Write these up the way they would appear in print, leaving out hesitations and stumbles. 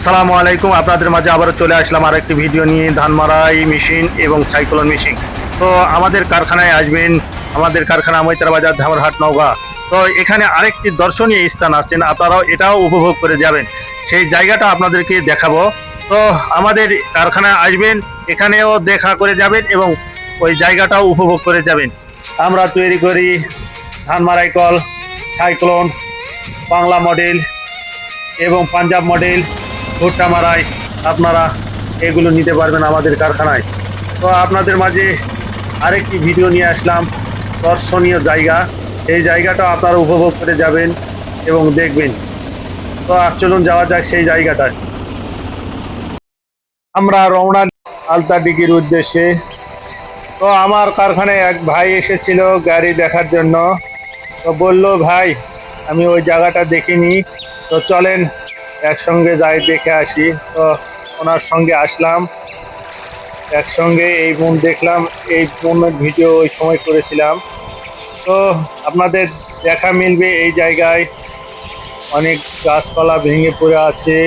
আসসালামু আলাইকুম। আপনাদের মাঝে আবারও চলে আসলাম আরেকটি ভিডিও নিয়ে, ধান মারাই মেশিন এবং সাইক্লোন মেশিন। তো আমাদের কারখানায় আসবেন। আমাদের কারখানা মৈত্রা বাজার, ধামরহাট, নওগাঁ। তো এখানে আরেকটি দর্শনীয় স্থান আছেন, আপনারাও এটাও উপভোগ করে যাবেন। সেই জায়গাটা আপনাদেরকে দেখাবো। তো আমাদের কারখানায় আসবেন, এখানেও দেখা করে যাবেন এবং ওই জায়গাটাও উপভোগ করে যাবেন। আমরা তৈরি করি ধান মারাই কল, সাইক্লোন, বাংলা মডেল এবং পাঞ্জাব মডেল, ভুট্টা মারাই। আপনারা এগুলো নিতে পারবেন আমাদের কারখানায়। তো আপনাদের মাঝে আরেকটি ভিডিও নিয়ে আসলাম, দর্শনীয় জায়গা। এই জায়গাটা আপনারা উপভোগ করে যাবেন এবং দেখবেন। তো চলুন যাওয়া যাক সেই জায়গাটায়। আমরা রওনা আলতাডিগির উদ্দেশ্যে। তো আমার কারখানায় এক ভাই এসেছিল গাড়ি দেখার জন্য। তো বলল, ভাই আমি ওই জায়গাটা দেখিনি, তো চলেন একসঙ্গে যাই, দেখে আসি। তো ওনার সঙ্গে আসলাম, একসঙ্গে এই বন দেখলাম। এই বনের ভিডিও ওই সময় করেছিলাম। তো আপনাদের দেখা মিলবে এই জায়গায়। অনেক গাছপালা ভেঙে পড়ে আছে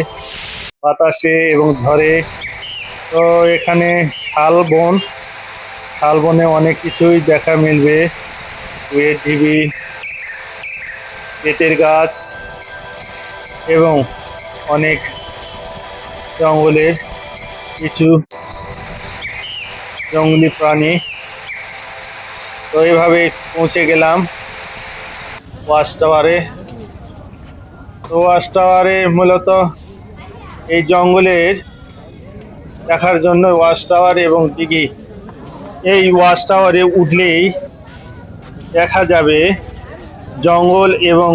বাতাসে এবং ঝড়ে। তো এখানে শালবনে অনেক কিছুই দেখা মিলবে। উয়ের ঢিবি, বেতের গাছ এবং অনেক জঙ্গলের কিছু জঙ্গলি প্রাণী। তো এইভাবে পৌঁছে গেলাম ওয়াচ টাওয়ারে। তো ওয়াচ টাওয়ারে মূলত এই জঙ্গলের দেখার জন্য ওয়াচ টাওয়ার এবং দিঘি। এই ওয়াচ টাওয়ারে উঠলেই দেখা যাবে জঙ্গল এবং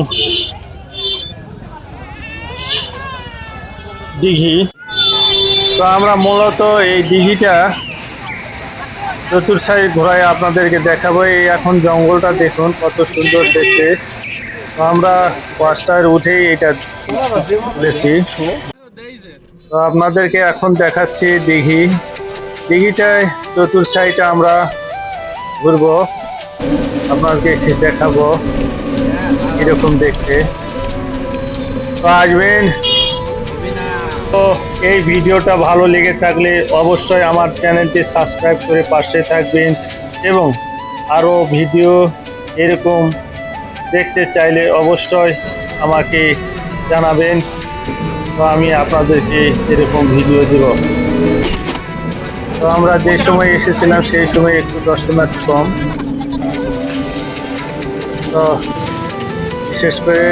দিঘি। তো আমরা মূলত এই দিঘিটা চতুর সাইড ঘোরায় আপনাদেরকে দেখাবো। এই এখন জঙ্গলটা দেখুন কত সুন্দর দেখতে। তো আমরা ওয়াচ টাওয়ারে উঠেই এটা দেখছি। তো আপনাদেরকে এখন দেখাচ্ছি দিঘিটায় চতুর সাইডে আমরা ঘুরবো, আপনাদেরকে দেখাবো এরকম দেখতে। তো আসবেন। তো এই ভিডিওটা ভালো লেগে থাকলে অবশ্যই আমার চ্যানেলটি সাবস্ক্রাইব করে পাশে থাকবেন এবং আরও ভিডিও এরকম দেখতে চাইলে অবশ্যই আমাকে জানাবেন। তো আমি আপনাদেরকে এরকম ভিডিও দেব। তো আমরা যে সময় এসেছিলাম সেই সময় একটু দর্শনার্থী কম। তো বিশেষ করে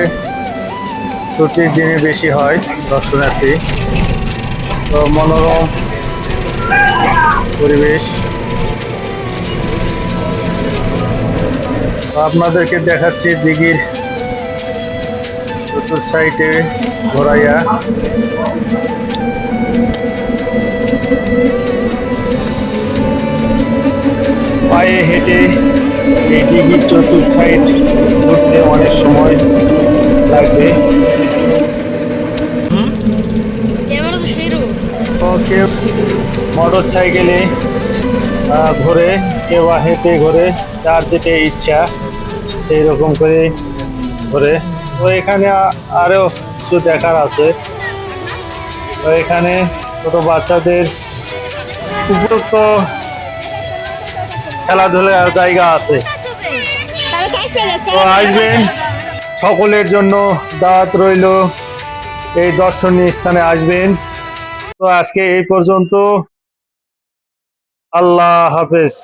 ছুটির দিনে বেশি হয় দর্শনার্থী। তো মনোরম পরিবেশ। আপনাদেরকে দেখাচ্ছি দিঘির চতুর সাইডে ঘোরাইয়া। পায়ে হেঁটে এই দিঘির চতুর সাইড ঘুরতে অনেক সময় লাগবে। কেউ মোটর সাইকেলে ঘোরে, কেউ হেঁটে ঘোরে, যার যেটা ইচ্ছা সেই রকম করে ঘোরে। তো এখানে আরও কিছু দেখার আছে। তো এখানে ছোট বাচ্চাদের উপযুক্ত খেলাধুলার জায়গা আছে। তো আসবেন, সকলের জন্য দাওয়াত রইল, এই দর্শনীয় স্থানে আসবেন। তো আজকে এই পর্যন্ত। আল্লাহ হাফেজ।